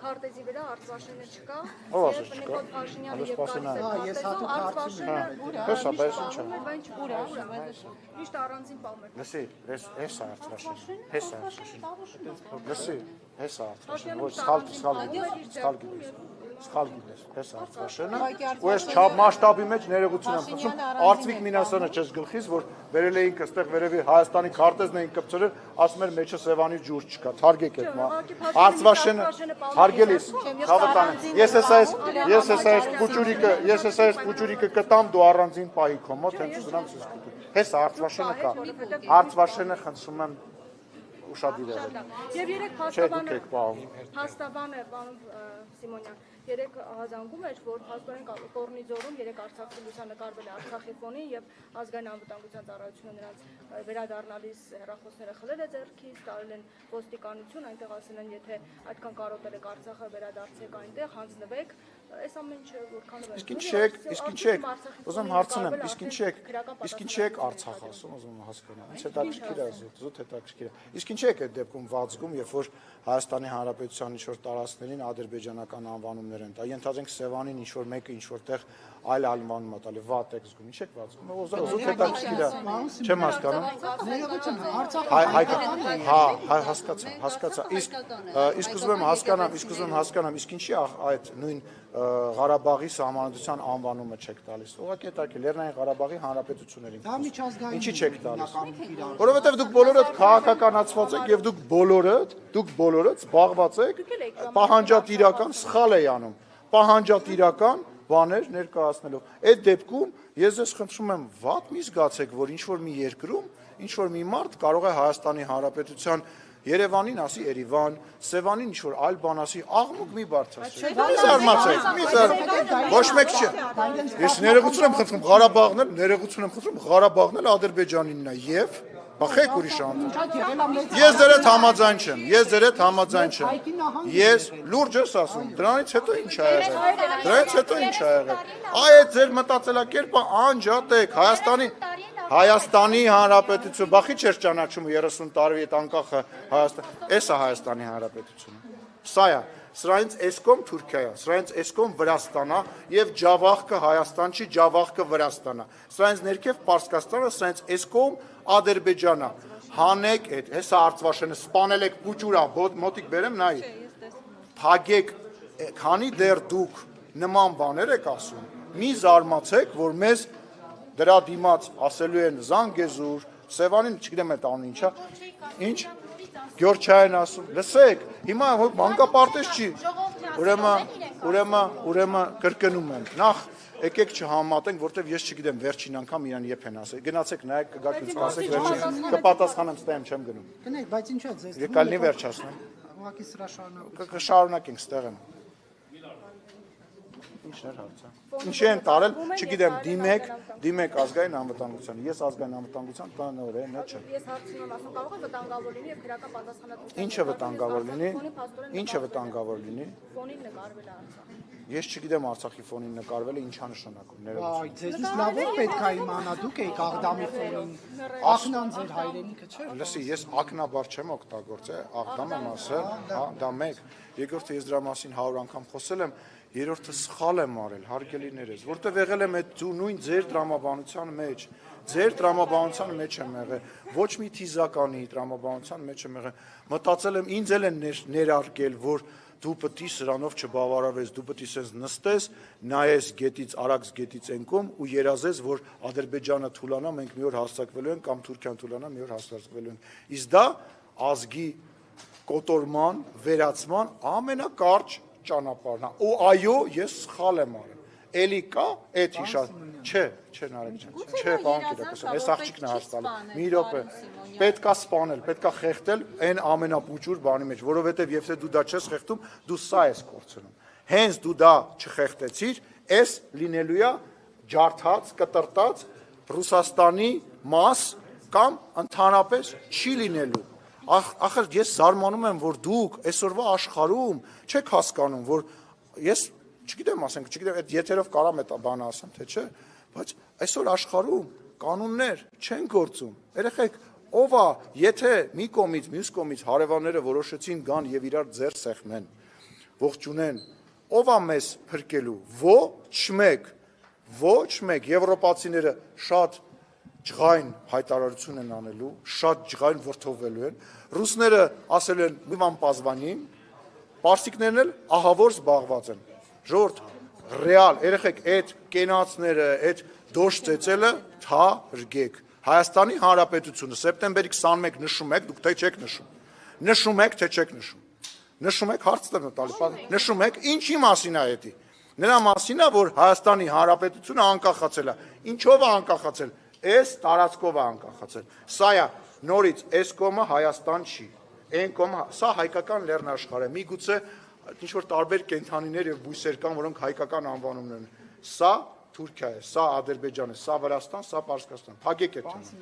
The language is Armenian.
քարտեզի վրա Արցվաշենը չկա։ Ո՞վ ասես չկա։ Նիկոլ Փաշինյանը եւ Պաշինյանը։ քարտեզում Արցվաշենը Հեսա, բայց ինչ է։ Միշտ առանձին պահում էր։ Լսի, հեսա Արցվաշենը։ Հեսա Արցվաշենը։ Լսի, հեսա Արցվաշենը։ Ոչ սխալ գիտես, հեսա Արցվաշենը։ Ու այս չափ մասշտաբի մեջ ներողություն եմ խնդրում, Արծվիկ Մինասյանը չես գլխից, որ վերել էինք այստեղ վերևի Հայաստանի քարտեզն էին կպցրել, ասում էր մեջը Սևանի ջուր չկա, թարգեք այդ Արցվաշենը հարգելիս, հավատանեմ։ Ես այս փուճուրիկը կտամ դու առանձին պահի քո մոտ, հենց դրանց ես կտու։ Հեսա Արցվաշենը կա։ Արցվաշենը խնդրում եմ ուշադիր եղեք։ Եվ երեք փաստաբանը, պարոն Սիմոնյան, երեք հազանգում էր, որ հաստորեն Կորնիձորում երեք Արցախի լուսանկարվել է Արցախի ֆոնին եւ ազգային անվտանգության ծառայությունը նրանց վերադառնալիս հեռախոսները խլել է ձեռքից, տարել են ոստիկանություն, այնտեղ ասել են, եթե այդքան կարոտել եք Արցախը վերադարձեք այնտեղ, հանձնվեք, այս ամեն ինչը որքան է։ Իսկ ինչ եք, ուզում հարցնեմ, իսկ ինչ եք Արցախ ասում, ուզում հասկանամ։ Ինչ հետաքրքիր է, զուտ հետաքրքիր է։ Իսկ ինչ եք այդ դեպքում վազգում, երբ որ Հայաստանի Հանրապետության ինչ-որ տարածքներին ադրբեջանական անվանումներ են տա։ Ենթադրենք Սևանին ինչ-որ մեկը ինչ-որտեղ այլ անվանում է տալի, վատ եք զգում, ինչ եք վազգում։ Զուտ հետաքրքիր է։ Չեմ հասկանում։ Հասկացա։ Իսկ ուզում եմ հասկանամ, իսկ ինչի այդ նույն Ղարաբաղի սահմանադրության անվանումը չեք տալիս։ Ուղղակի հետաքրքիր, Լեռնային Ղարաբաղի հանրապետություններին։ Ինչի չեք տալիս։ Որովհետև դուք բոլորդ քաղաքականացված եք եւ դուք բոլորդ զբաղված եք պահանջատիրական, սխալ է անում, պահանջատիրական բաներ ներկայացնելով։ Այդ դեպքում ես ձեզ խնդրում եմ վատ մի զգացեք, որ ինչ-որ մի երկրում, ինչ-որ մի մարդ կարող է Հայաստանի Հանրապետության Երևանին ասի Երևան, Սևանին ինչ-որ այլ բան ասի, աղմուկ մի բարձրացրեք։ Մի զարմացեք, ոչ մեկ չէ։ Ես ներողություն եմ խնդրում, Ղարաբաղն էլ Ադրբեջանինն է եւ բախեք ուրիշ անդր։ Ես ձեր հետ համաձայն չեմ։ Ես լուրջ ես ասում, դրանից հետո ինչ ա եղել։ Այդ ձեր մտածելակերպը անջատեք, Հայաստանի Հանրապետություն, բախի չէր ճանաչում 30 տարի այդ անկախը Հայաստան, էս է Հայաստանի Հանրապետությունը։ Սա է, սրանից էսկոմ Թուրքիա է, սրանից էսկոմ Վրաստան է եւ Ջավախքը Հայաստան չի, Ջավախքը Վրաստան է։ Սրանից ներքև Պարսկաստանը, սրանից էսկոմ Ադրբեջանը։ Հանեք այդ, հեսա Արցվաշենը սպանել եք փուճուրա, մոտիկ բերեմ նայի։ Թագեք, քանի դեռ դուք նման բաներ եք ասում, մի զարմացեք, որ մեզ դրա դիմաց ասելու են Զանգեզուր, Սևանին, չգիտեմ այդ անունը ինչա, ինչ Գյորջայան ասում, լսեք, հիմա մանկապարտեզ չի, ուրեմն կրկնում եմ, նախ եկեք չհամատենք, որտեվ ես չգիտեմ վերջին անգամ իրան երբ են ասել, գնացեք նայեք, կգաք ինձ կասեք վերջին, կպատասխանեմ ստեմ չեմ գնում։ Գնեք, բայց ինչա ձեզ։ Եկալնի վերջացնեմ։ Ուղղակի սրա շարունակենք։ Կշարունակենք ստեղ եմ։ Ինչն էր հարցը։ Ինչի են տարել, չգիտեմ, դիմեք ազգային անվտանգությանը։ Ես ազգային անվտանգության տնօրենն չէ։ Ես հարցնում եմ, ասում կարող է վտանգավոր լինի եւ քրական պատասխանատվություն։ Ինչը վտանգավոր լինի։ Ֆոնին նկարվել է Արցախ։ Ես չգիտեմ Արցախի ֆոնին նկարվելը ինչա նշանակում։ Այ ձեզից լավ է պետք է իմանա, դուք եք Աղդամի ֆոնին։ Աղդամն ձեր հայրենիքը չէ։ Լսի, ես ակնաբար չեմ օգտագործել, Աղդամ եմ ասել, հա, դա մեկ։ Երկրորդը ես դրա մասին 100 անգամ խոսել եմ, երրորդը սխալ եմ արել, հարգելիներս, որտեղ եղել եմ այդ նույն ձեր տրամաբանության մեջ։ Ձեր տրամաբանության մեջ եմ եղել, ոչ մի թիզականի տրամաբանության մեջ եմ եղել։ Մտածել եմ, ինձ էլ են ներարկել, որ դու պետք է սրանով չբավարարվես, դու պետք է սենց նստես, նայես գետից, Արաքս գետից ենկում ու երազես, որ Ադրբեջանը թուլանա, մենք մի օր հաստատվելու ենք, կամ Թուրքիան թուլանա, մի օր հաստատվելու ենք։ Իսկ դա ազգի կոտորման, վերացման ամենակարճ ճանապարհն է։ Ու այո, ես սխալ եմ արել։ Էլի կա այդ հիշած։ Չէ, Նարեկ ջան, չէ, պարոն Կիրակոսյան, այս աղջիկն է հաստատել։ Մի րոպե։ Պետքա սպանել, պետքա խեղդել այն ամենապուճուր բանի մեջ, որովհետև եթե դու դա չես խեղդում, դու սա ես կորցնում։ Հենց դու դա չխեղդեցիր, այս լինելու է ջարդած, կտրտած Ռուսաստանի մաս կամ ընդհանրապես չի լինելու։ Ախր ես զարմանում եմ, որ դուք այսօրվա աշխարհում չեք հասկանում, որ ես չգիտեմ, ասենք, չգիտեմ, այդ եթերով կարամ այդ բանը ասեմ, թե չէ, բայց այսօր աշխարհում կանոններ չեն գործում։ Երեխեք, ով է, եթե մի կողմից, մյուս կողմից հարևանները որոշեցին գան եւ իրար ձեռ սեղմեն, ողջունեն, ով է մեզ փրկելու, ոչ մեկ եվրոպացիները շատ ջղայն հայտարարություն են անելու, շատ ջղայն վրդովվելու են, ռուսները ասել են մի բան պազվանին, պարսիկներն էլ ահավոր զբաղված են, ժողովուրդ, ռեալ, երեխեք, այդ կենացները, այդ դոշ ծեծելը թարգեք, Հայաստանի Հանրապետությունը սեպտեմբերի 21 նշում եք, դուք թե չեք նշում, նշում եք, թե չեք նշում եք, հարց տեղ տալի, նշում եք, ինչի մասին է հետի, նրա մասին է, որ Հայաստանի Հանրապետությունը անկախացել է, ինչով է անկախացել, այս տարածքով է անկախացել, սա է, նորից, այս կողմը Հայաստան չի, այն կողմը, սա հայկական լեռնաշխարհ է, միգուցե ինչ-որ տարբեր կենդանիներ և բույսեր կան, որոնք հայկական անվանումներ են, սա Թուրքիա է, սա Ադրբեջան է, սա Վրաստան, սա Պարսկաստան, թագեք այդ թեման։